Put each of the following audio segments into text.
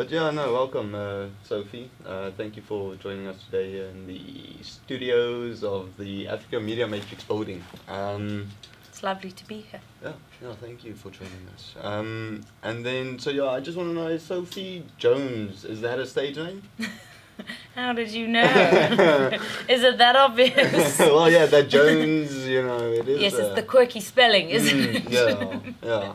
But yeah, no, welcome, Sophie. Thank you for joining us today here in the studios of the Africa Media Matrix building. It's lovely to be here. Yeah, thank you for joining us. And then, so yeah, I just want to know, Sophie Joans, is that a stage name? How did you know? Is it that obvious? Well, yeah, that Jones, it is. Yes, it's the quirky spelling, isn't it? Yeah.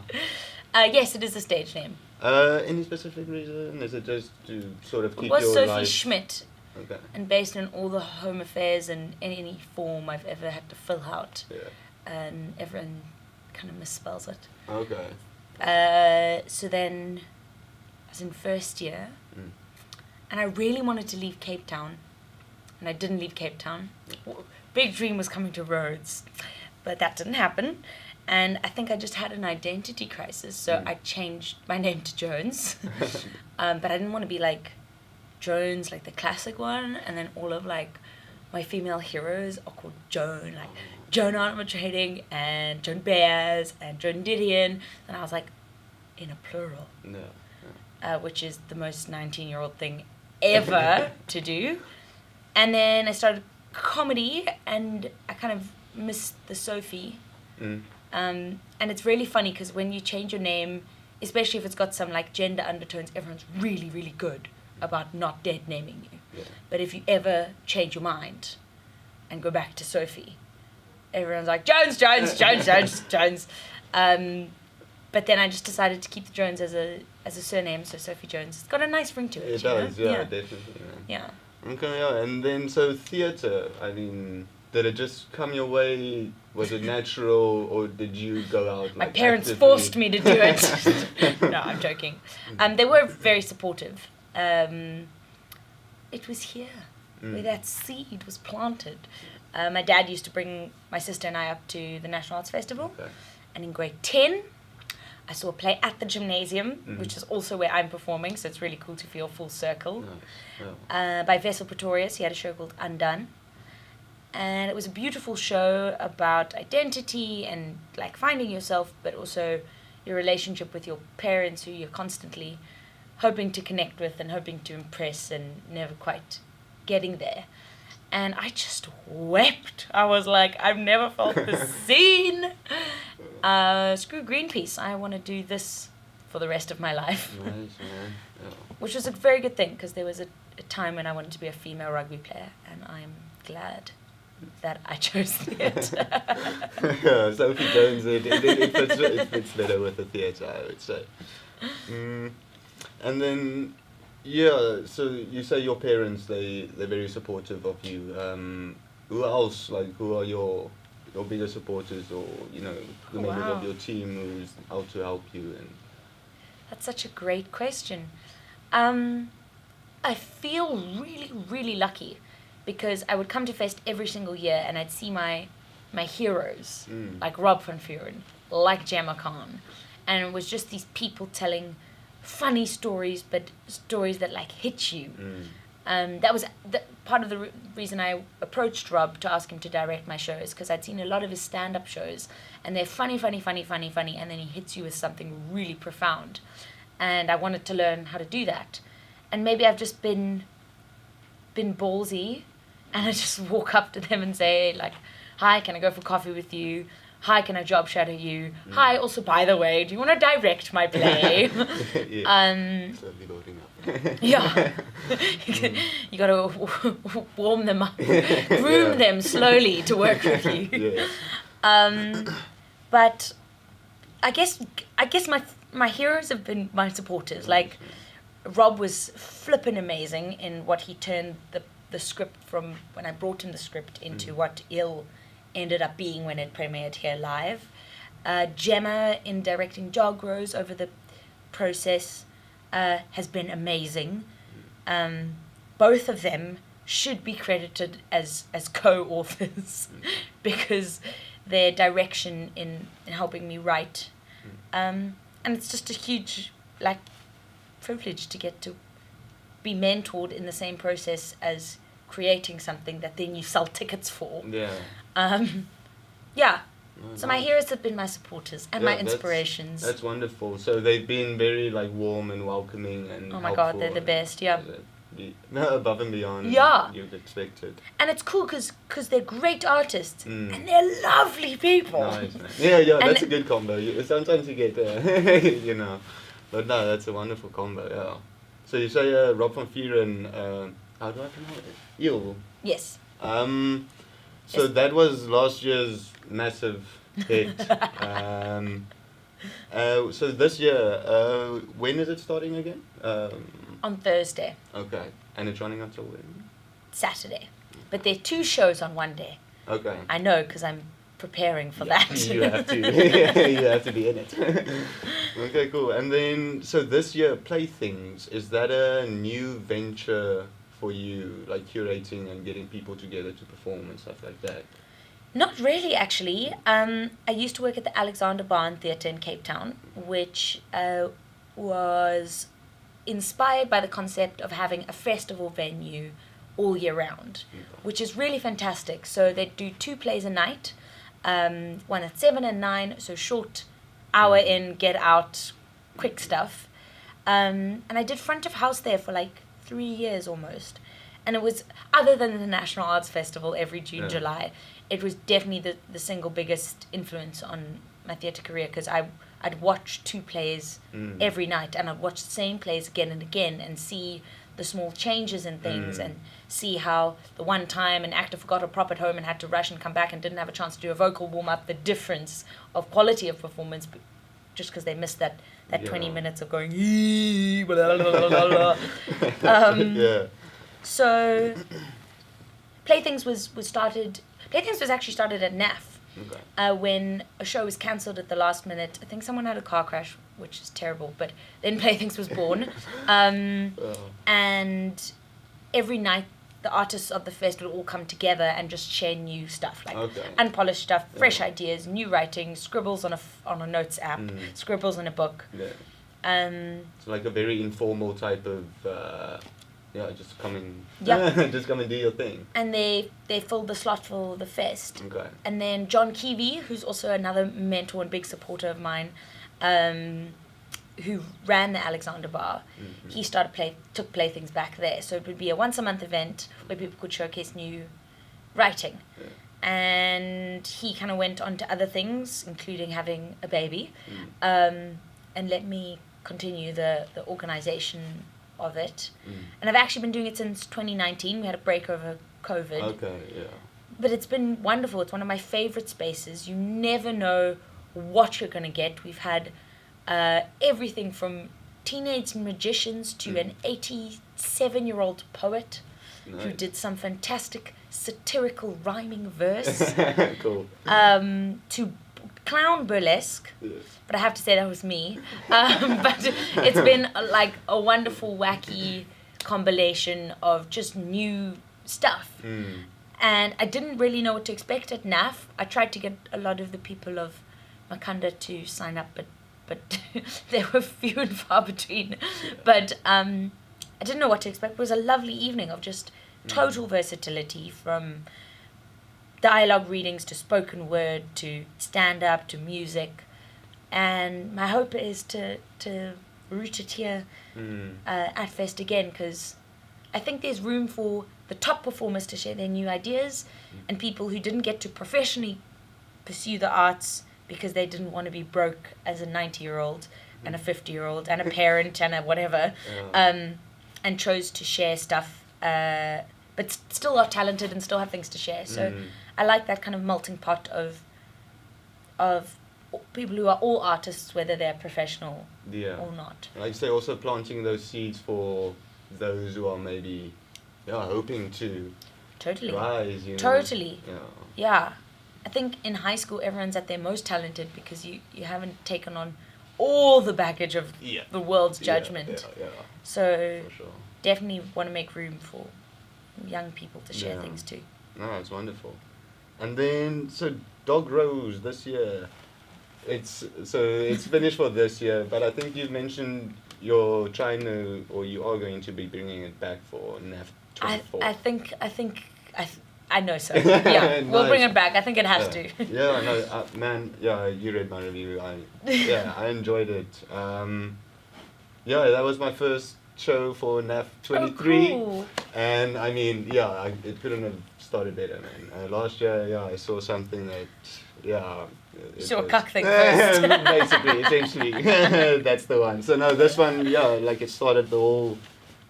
Yes, it is a stage name. Any specific reason? Is it just to sort of keep your life? It was Sophie Schmidt. Okay. And based on all the home affairs and any form I've ever had to fill out. Yeah. And everyone kind of misspells it. Okay. So then I was in first year. And I really wanted to leave Cape Town. And I didn't leave Cape Town. Big dream was coming to Rhodes. But that didn't happen. And I think I just had an identity crisis. So I changed my name to Jones. But I didn't want to be like Jones, like the classic one. And then all of like my female heroes are called Joan. Like Joan Arno Trading and Joan Bears and Joan Didion. And I was like, in a plural. No. Which is the most 19-year-old thing ever to do. And then I started comedy and I kind of missed the Sophie. And it's really funny because when you change your name, especially if it's got some like gender undertones, everyone's really, really good about not dead naming you. Yeah. But if you ever change your mind and go back to Sophie, everyone's like, Jones. But then I just decided to keep the Jones as a surname, so Sophie Jones. It's got a nice ring to it. It does, yeah, definitely. Yeah. Okay, yeah, and then so theatre, I mean, did it just come your way? Was it natural, or did you go out? My parents forced me to do it. No, I'm joking. They were very supportive. It was here where that seed was planted. My dad used to bring my sister and I up to the National Arts Festival. Okay. And in grade 10, I saw a play at the gymnasium, which is also where I'm performing, so it's really cool to feel full circle. Nice. Yeah. By Visser Pretorius. He had a show called Undone. And it was a beautiful show about identity and like finding yourself, but also your relationship with your parents who you're constantly hoping to connect with and hoping to impress and never quite getting there. And I just wept. I was like, I've never felt this scene. Screw Greenpeace. I want to do this for the rest of my life. Nice, man. Yeah. Which was a very good thing because there was a time when I wanted to be a female rugby player, and I'm glad that I chose theatre. Yeah, Sophie Jones, it fits better with the theatre, I would say. And then, yeah, so you say your parents, they're very supportive of you. Who else, like, who are your biggest supporters, or, the members of your team who's out to help you? And That's such a great question. I feel really, really lucky because I would come to Fest every single year and I'd see my heroes, like Rob van Vuuren, like Gemma Khan. And it was just these people telling funny stories, but stories that like hit you. That was part of the reason I approached Rob to ask him to direct my shows, because I'd seen a lot of his stand-up shows, and they're funny, and then he hits you with something really profound. And I wanted to learn how to do that. And maybe I've just been ballsy, and I just walk up to them and say, like, hi, can I go for coffee with you? Hi, can I job shadow you? Hi, also, by the way, do you want to direct my play? Slowly loading up. Yeah. You got to warm them up, groom them slowly to work with you. Yeah. But I guess my heroes have been my supporters. Like, Rob was flippin' amazing in what he turned the script from when I brought him the script into what Il ended up being when it premiered here live. Gemma in directing Jog Rose over the process has been amazing. Both of them should be credited as co-authors because their direction in helping me write. And it's just a huge privilege to get to be mentored in the same process as creating something that then you sell tickets for. Yeah. Yeah, Oh, So my heroes have been my supporters and my inspirations. That's wonderful. So they've been very like warm and welcoming and oh my god, they're the best. Yeah. Above and beyond. Yeah. You'd expected. And it's cool because they're great artists and they're lovely people. Nice, man. Yeah, that's a good combo. Sometimes you get you know, but no, that's a wonderful combo. Yeah. So you say Rob van Vuuren. How do I pronounce it? Eel. Yes. So that was last year's massive hit. So this year, when is it starting again? On Thursday. Okay. And it's running until when? Saturday. But there are 2 shows on one day. Okay. I know because I'm preparing for that. You have to. You have to be in it. Okay, cool. And then, so this year, Playthings, is that a new venture for you, like curating and getting people together to perform and stuff like that? Not really, actually. I used to work at the Alexander Barn Theatre in Cape Town, which was inspired by the concept of having a festival venue all year round, which is really fantastic. So they do 2 plays a night, one at 7 and 9, so short, hour in, get out, quick stuff. And I did front of house there for like 3 years almost. And it was, other than the National Arts Festival every June, July, it was definitely the single biggest influence on my theatre career, because I'd watch 2 plays every night, and I'd watch the same plays again and again and see the small changes in things and see how the one time an actor forgot a prop at home and had to rush and come back and didn't have a chance to do a vocal warm-up, the difference of quality of performance just because they missed that 20 minutes of going blah, blah, blah, blah. So Playthings was actually started at NAF. Okay. When a show was cancelled at the last minute. I think someone had a car crash, which is terrible, but then Playthings was born. And every night the artists of the fest would all come together and just share new stuff, like unpolished stuff, fresh ideas, new writing, scribbles on a notes app, scribbles in a book. So like a very informal type of just come and just come and do your thing. And they filled the slot for the fest. Okay. And then John Keevy, who's also another mentor and big supporter of mine, who ran the Alexander Bar, he took Playthings back there. So it would be a once a month event where people could showcase new writing. And he kind of went on to other things, including having a baby, and let me continue the organization of it. And I've actually been doing it since 2019. We had a break over COVID. Okay, yeah. But it's been wonderful. It's one of my favorite spaces. You never know what you're going to get. We've had everything from teenage magicians to an 87-year-old poet who did some fantastic satirical rhyming verse. Cool. To clown burlesque, but I have to say that was me. But it's been like a wonderful, wacky combination of just new stuff. And I didn't really know what to expect at NAF. I tried to get a lot of the people of Makanda to sign up, but they were few and far between. But I didn't know what to expect. It was a lovely evening of just total versatility, from dialogue readings to spoken word to stand-up to music. And my hope is to root it here at Fest again, because I think there's room for the top performers to share their new ideas and people who didn't get to professionally pursue the arts because they didn't want to be broke as a 90-year-old and a 50-year-old and a parent and a whatever, and chose to share stuff, but still are talented and still have things to share. So I like that kind of melting pot of people who are all artists, whether they're professional or not. Like you say, also planting those seeds for those who are maybe hoping to rise. Totally. Yeah. I think in high school everyone's at their most talented because you haven't taken on all the baggage of the world's judgment. So definitely want to make room for young people to share things too. No, it's wonderful. And then, so Dog Rose this year, it's finished for this year, but I think you've mentioned you are going to be bringing it back for NAF 24. I know so. Yeah, Nice. we'll bring it back. I think it has to. Yeah, no, man. Yeah, you read my review. I enjoyed it. Yeah, that was my first show for NAF 23, cool. and I mean, yeah, it couldn't have started better, man. Last year, yeah, I saw something that, yeah. Saw a cuck thing first. Basically, essentially, that's the one. So no, this one, yeah, like it started the whole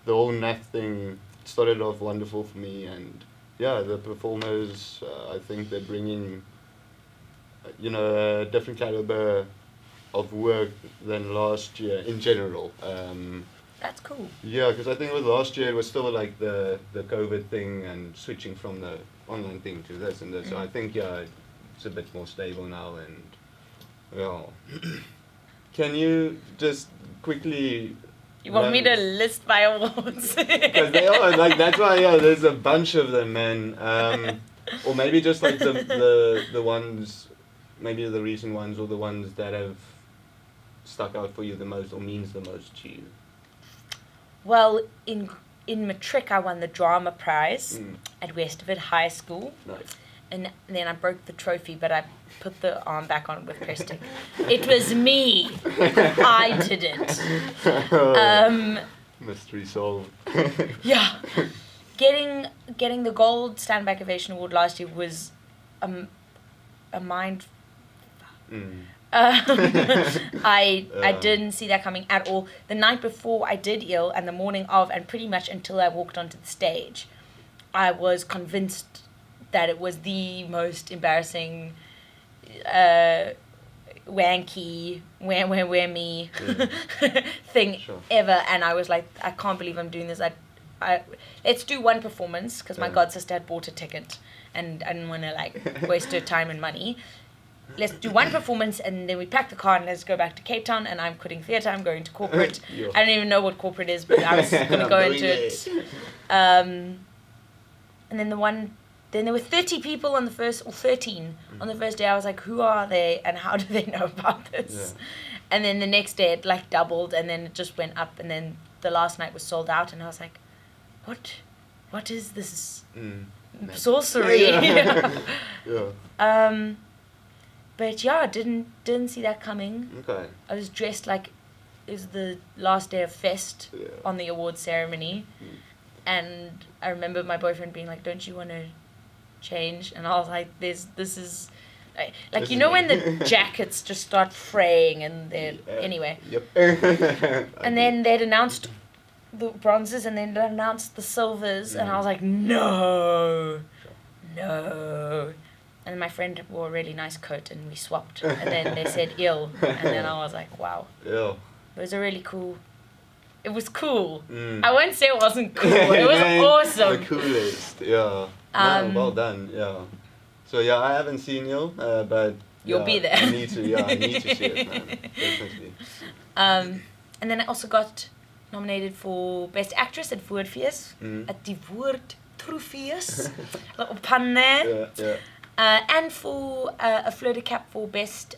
NAF thing. Started off wonderful for me, and yeah, the performers, I think they're bringing, a different caliber of work than last year in general. That's cool. Yeah, because I think with last year it was still like the COVID thing and switching from the online thing to this and this. So I think it's a bit more stable now, and yeah. Can you just quickly? You want me to list my awards? Because they are like that's why there's a bunch of them, man. Or maybe just like the ones, maybe the recent ones or the ones that have stuck out for you the most or means the most to you. Well, in matric, I won the drama prize at Westford High School. Nice. And then I broke the trophy, but I put the arm back on with Preston. It was me. I did it. Mystery solved. Yeah. Getting the gold Standback Ovation award last year was a mind. I didn't see that coming at all. The night before I did ill, and the morning of, and pretty much until I walked onto the stage, I was convinced that it was the most embarrassing, wanky, where me thing ever. And I was like, I can't believe I'm doing this. Let's do one performance, because my god sister had bought a ticket, and I didn't want to like waste her time and money. Let's do one performance, and then we pack the car and let's go back to Cape Town, and I'm quitting theatre, I'm going to corporate. I don't even know what corporate is, but I was going to go into it. And then there were 30 people on the first, or 13 on the first day. I was like, who are they and how do they know about this? Yeah. And then the next day it like doubled, and then it just went up, and then the last night was sold out, and I was like, what is this sorcery? Yeah. But yeah, didn't see that coming. Okay. I was dressed like it was the last day of fest on the awards ceremony, and I remember my boyfriend being like, "Don't you want to change?" And I was like, "This is like you know when the jackets just start fraying and they're anyway." Yep. And then they'd announced the bronzes, and then they'd announced the silvers, and I was like, "No." And my friend wore a really nice coat, and we swapped. And then they said ill, and then I was like, wow. Yeah. It was a really cool. It was cool. I won't say it wasn't cool. It was awesome. The coolest, yeah. Well done, yeah. So yeah, I haven't seen ill, but you'll be there. I need to see it, man. Definitely. And then I also got nominated for Best Actress at Woordfees, at die Woordtrofees. Little pun there. Yeah. And for a Fleur de Cap for Best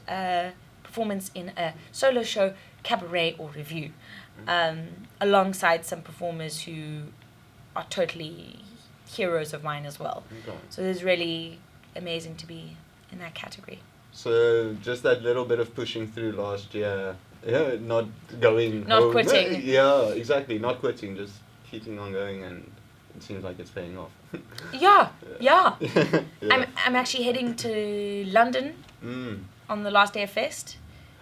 Performance in a Solo Show, Cabaret or Review, alongside some performers who are totally heroes of mine as well. Okay. So it was really amazing to be in that category. So just that little bit of pushing through last year, not quitting. Yeah, exactly, not quitting, just keeping on going, and it seems like it's paying off. Yeah. I'm actually heading to London on the last day of Fest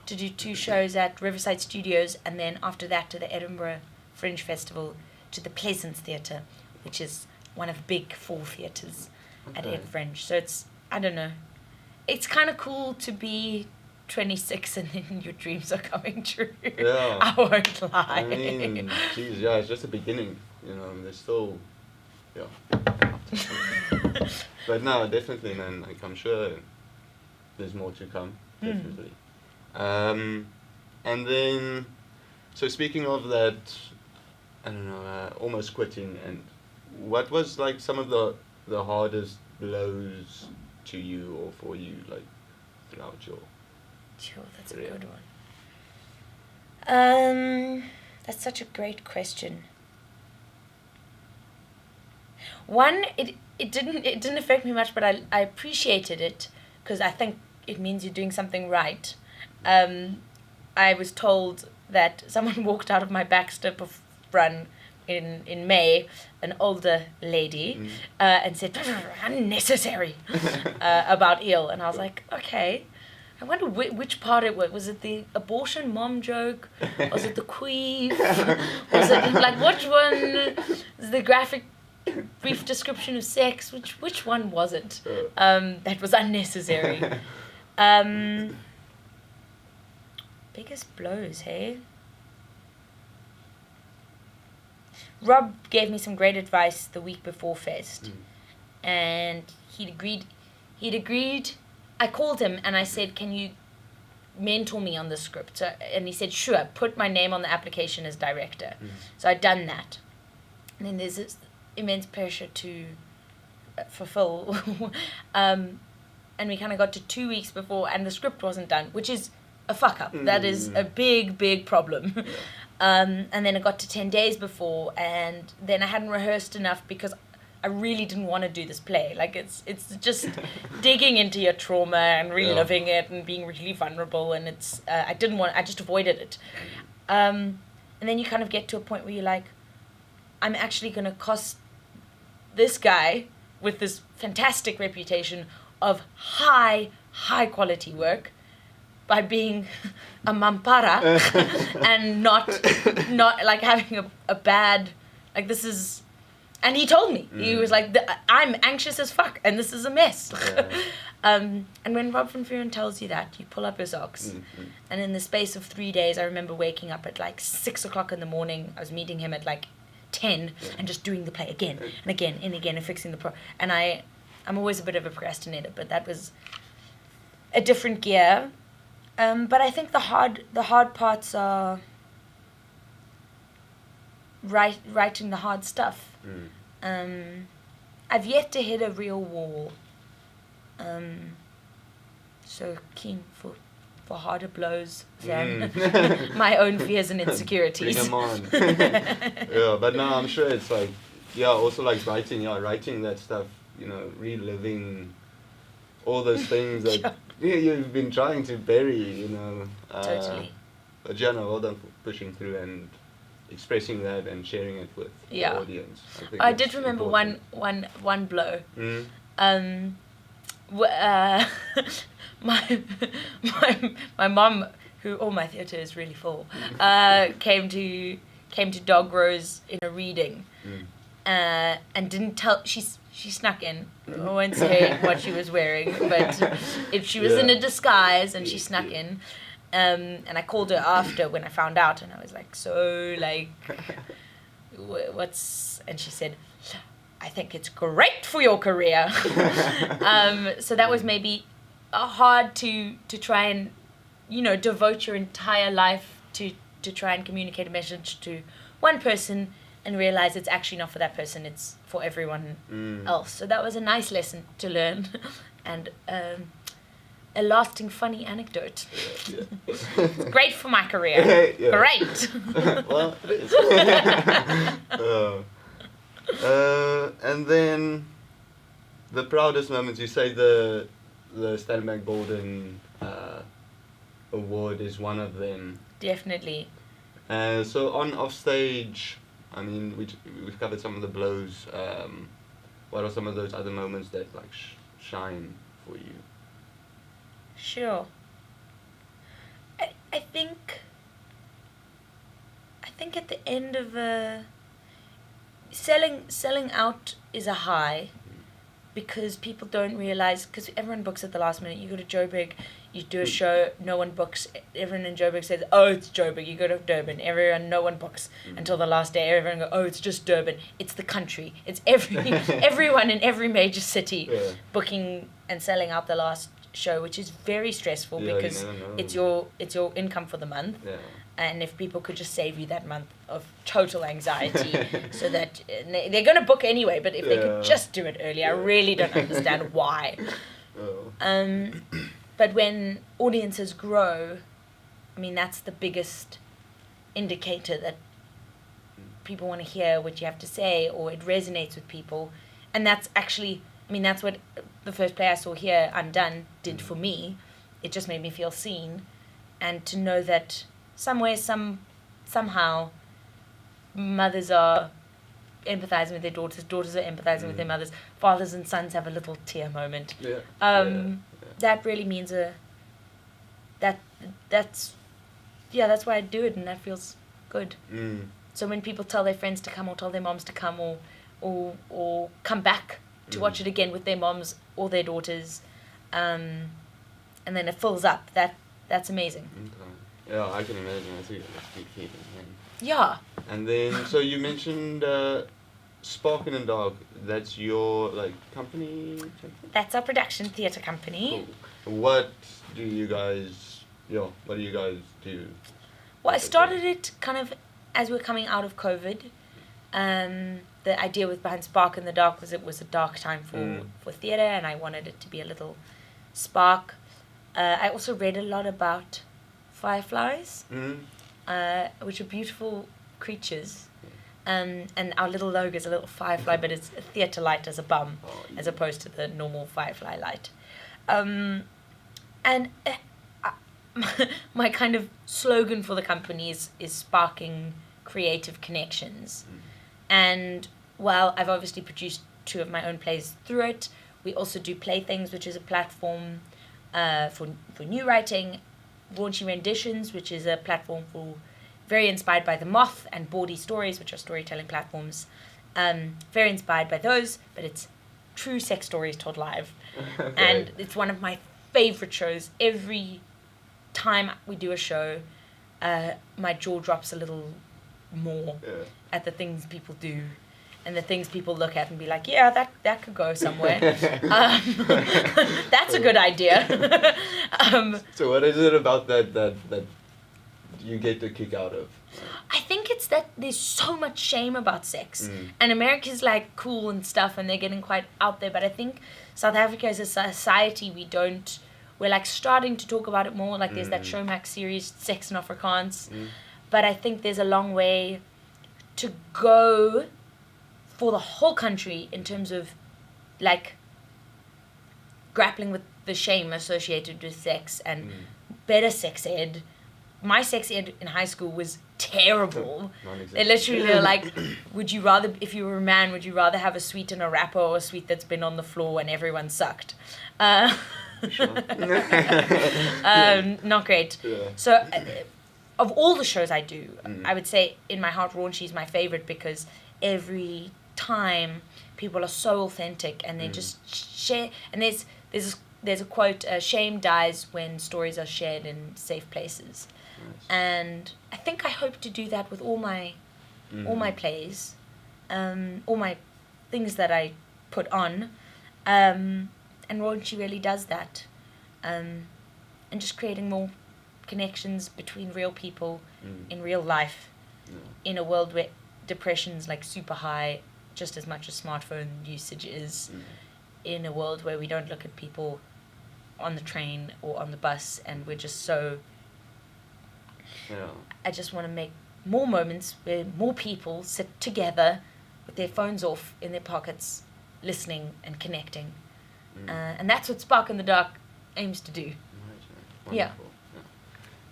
to do 2 shows at Riverside Studios, and then after that to the Edinburgh Fringe Festival, to the Pleasance Theatre, which is one of the big 4 theatres at Ed Fringe. So it's, I don't know, it's kind of cool to be 26 and then your dreams are coming true. Yeah. I won't lie. I mean, geez, yeah, it's just the beginning, there's still, but no, definitely, man, like, I'm sure there's more to come, definitely. And then, so speaking of that, I don't know, almost quitting, and what was, like, some of the hardest blows to you or for you, like, throughout your that's career? A good one. That's such a great question. One, it didn't affect me much, but I appreciated it because I think it means you're doing something right. I was told that someone walked out of my backstep of run in May, an older lady, and said, unnecessary, about eel. And I was like, okay. I wonder which part it was. Was it the abortion mom joke? Was it the queef? Was it like which one? The graphic brief description of sex? Which one was it? That was unnecessary. Biggest blows, hey? Rob gave me some great advice the week before Fest. And he'd agreed. I called him and I said, can you mentor me on the script? So, and he said, sure, put my name on the application as director. So I'd done that. And then there's this immense pressure to fulfill. And we kind of got to 2 weeks before and the script wasn't done, which is a fuck up. That is a big problem. And then it got to 10 days before, and then I hadn't rehearsed enough because I really didn't want to do this play. Like, it's just digging into your trauma and reliving it and being really vulnerable, and it's I just avoided it. And then you kind of get to a point where you're like, I'm actually going to cost this guy with this fantastic reputation of high quality work by being a mampara and not like having a bad, like, this is, and he told me, he was like, I'm anxious as fuck and this is a mess. And when Rob van Vuuren tells you that, you pull up your socks. And in the space of 3 days, I remember waking up at like 6 o'clock in the morning. I was meeting him at like 10 and just doing the play again and again and again and fixing the and I'm always a bit of a procrastinator, but that was a different gear. But I think the hard parts are writing the hard stuff. I've yet to hit a real wall. So keen for harder blows than my own fears and insecurities. Bring them on. Yeah, but no, I'm sure it's like, also like writing that stuff, reliving all those things that you've been trying to bury, Totally. But well done for pushing through and expressing that and sharing it with the audience. I did remember one blow. My mum, who all my theatre is really full, came to Dog Rose in a reading, and didn't tell. She snuck in. I won't say what she was wearing, but if she was in a disguise and she snuck in, and I called her after when I found out, and I was like, so like, what's? And she said, I think it's great for your career. So that was maybe hard to try and, devote your entire life to try and communicate a message to one person and realize it's actually not for that person, it's for everyone else. So that was a nice lesson to learn and a lasting funny anecdote. It's great for my career. Great. Well, it is. And then the proudest moments, you say the Stanback Borden award is one of them. Definitely. So on off stage, I mean, we've covered some of the blows. What are some of those other moments that like shine for you? Sure. I think at the end of selling out is a high, because people don't realize, because everyone books at the last minute. You go to Joburg, you do a show, no one books. Everyone in Joburg says, oh, it's Joburg. You go to Durban, no one books until the last day. Everyone goes, oh, it's just Durban. It's the country. It's everyone in every major city booking and selling out the last show, which is very stressful because it's your income for the month. And if people could just save you that month of total anxiety, so that they're going to book anyway, but if they could just do it early, I really don't understand why. But when audiences grow, I mean, that's the biggest indicator that people want to hear what you have to say, or it resonates with people. and that's actually, I mean, that's what the first play I saw here, Undone, did for me. It just made me feel seen, and to know that somewhere, somehow, mothers are empathizing with their daughters are empathizing with their mothers, fathers and sons have a little tear moment. That really means that's why I do it, and that feels good. So when people tell their friends to come, or tell their moms to come, or come back to watch it again with their moms or their daughters, and then it fills up, that's amazing. Okay. Yeah, I can imagine. That's a big feeling. Yeah. And then, so you mentioned Spark in the Dark. That's your company? That's our production theatre company. Cool. What do you guys do? Well, I started it kind of as we're coming out of COVID. The idea behind Spark in the Dark was it was a dark time for theatre, and I wanted it to be a little spark. I also read a lot about fireflies, which are beautiful creatures. And our little logo is a little firefly, but it's a theatre light as a bum, as opposed to the normal firefly light. And my kind of slogan for the company is sparking creative connections. And while I've obviously produced 2 of my own plays through it, we also do Playthings, which is a platform for new writing, Raunchy Renditions, which is a platform for very inspired by The Moth, and Bawdy Stories, which are storytelling platforms. Very inspired by those, but it's true sex stories told live. Okay. And it's one of my favorite shows. Every time we do a show, my jaw drops a little more at the things people do and the things people look at and be like, yeah, that could go somewhere. That's a good idea. So what is it about that you get a kick out of? I think it's that there's so much shame about sex. And America's cool and stuff, and they're getting quite out there, but I think South Africa as a society, we're starting to talk about it more. There's that Showmax series, Sex in Afrikaans. But I think there's a long way to go for the whole country in terms of grappling with the shame associated with sex and better sex ed. My sex ed in high school was terrible. They literally were like, would you rather, if you were a man, would you rather have a sweet in a wrapper or a sweet that's been on the floor and everyone sucked? Not great. Yeah. So of all the shows I do, I would say In My Heart Raunchy is my favorite, because every time people are so authentic and they just share, and there's a quote, shame dies when stories are shared in safe places. Nice. And I think I hope to do that with all my plays, all my things that I put on, and Raunchy really does that, and just creating more connections between real people in real life, in a world where depression's super high, just as much as smartphone usage is, in a world where we don't look at people on the train or on the bus, and we're just so... I just want to make more moments where more people sit together with their phones off in their pockets, listening and connecting. And that's what Spark in the Dark aims to do. Right. Yeah.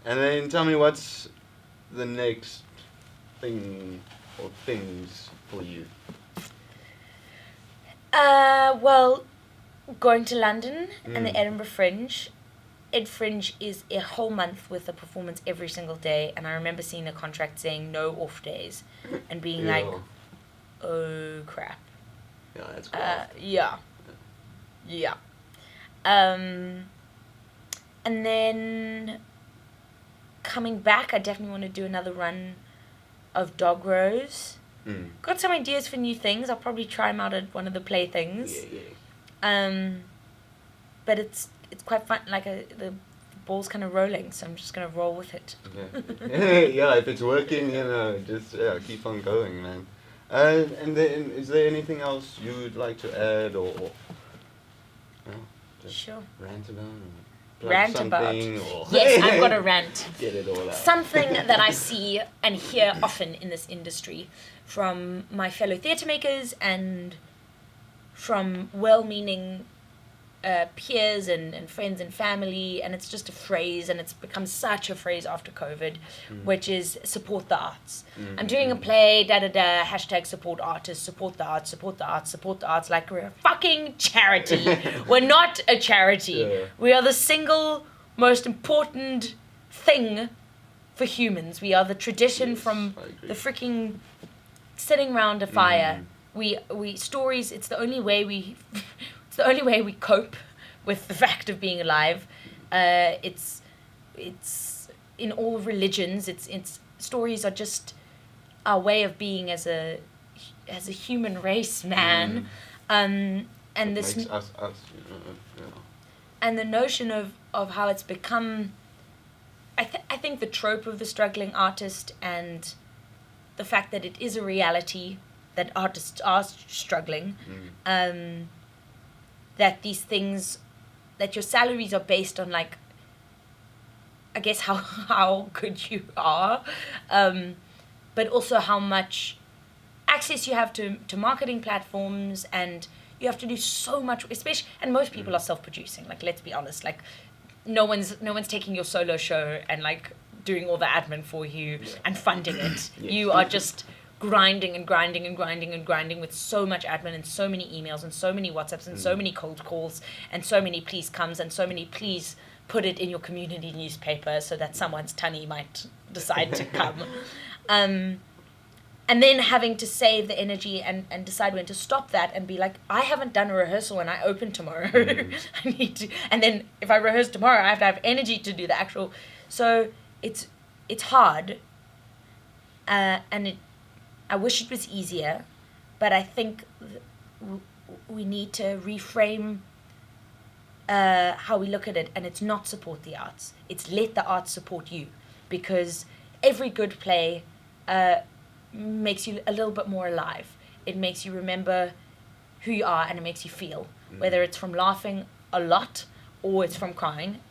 And then tell me, what's the next thing or things for you? Well, going to London and the Edinburgh Fringe. Ed Fringe is a whole month with a performance every single day, and I remember seeing the contract saying no off days and being like, oh crap. Yeah, that's cool. Yeah. And then coming back, I definitely want to do another run of Dog Rose. Got some ideas for new things. I'll probably try them out at one of the Playthings. Yeah. But it's quite fun. The ball's kind of rolling, so I'm just gonna roll with it. Yeah, if it's working, just keep on going, man. And then, is there anything else you would like to add, or just sure, rant about? Rant about. Yes, I've got a rant. Get it all out. Something that I see and hear often in this industry from my fellow theatre makers and from well-meaning peers and friends and family, and it's just a phrase, and it's become such a phrase after COVID, which is support the arts. I'm doing a play, hashtag support artists, support the arts, support the arts, support the arts, like we're a fucking charity. We're not a charity. Yeah. We are the single most important thing for humans. We are the tradition from the freaking sitting around a fire. We stories, it's the only way we it's the only way we cope with the fact of being alive. It's in all religions. It's stories are just our way of being as a human race, man. And It this makes us, and the notion of how it's become. I think the trope of the struggling artist and the fact that it is a reality that artists are struggling. That these things, that your salaries are based on, like, I guess how good you are, but also how much access you have to marketing platforms, and you have to do so much, especially, and most people are self-producing, like, let's be honest, like, no one's taking your solo show and, like, doing all the admin for you and funding it. You are just grinding and grinding and grinding and grinding with so much admin and so many emails and so many WhatsApps and so many cold calls and so many please comes and so many please put it in your community newspaper so that someone's tunny might decide to come. And then having to save the energy and decide when to stop that and be like, I haven't done a rehearsal when I open tomorrow. I need to, and then if I rehearse tomorrow, I have to have energy to do the actual. So it's hard, and I wish it was easier, but I think we need to reframe how we look at it, and it's not support the arts. It's let the arts support you, because every good play makes you a little bit more alive. It makes you remember who you are, and it makes you feel, whether it's from laughing a lot or it's from crying.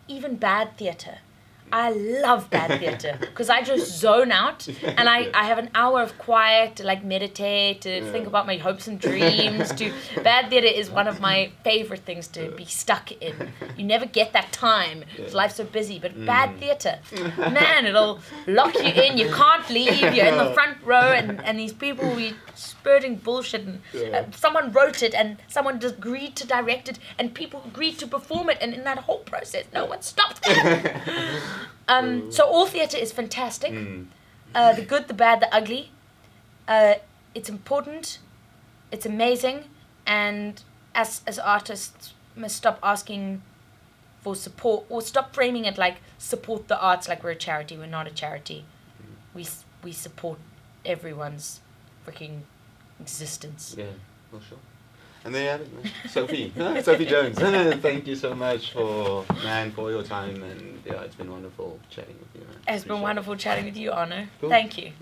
Even bad theatre. I love bad theatre because I just zone out, and I have an hour of quiet to, like, meditate, to think about my hopes and dreams. Bad theatre is one of my favorite things to be stuck in. You never get that time because life's so busy, but bad theatre, man, it'll lock you in. You can't leave. You're in the front row, and these people be spurting bullshit, and someone wrote it, and someone agreed to direct it, and people agreed to perform it, and in that whole process, no one stopped them. So all theatre is fantastic. The good, the bad, the ugly. It's important. It's amazing. And as artists, must stop asking for support, or stop framing it like support the arts like we're a charity. We're not a charity. We support everyone's freaking existence. Yeah, for sure. And there you have it, man. Sophie, Sophie Joans. Thank you so much for your time, and it's been wonderful chatting with you, man. It's been wonderful chatting with you, Arno. Cool. Thank you.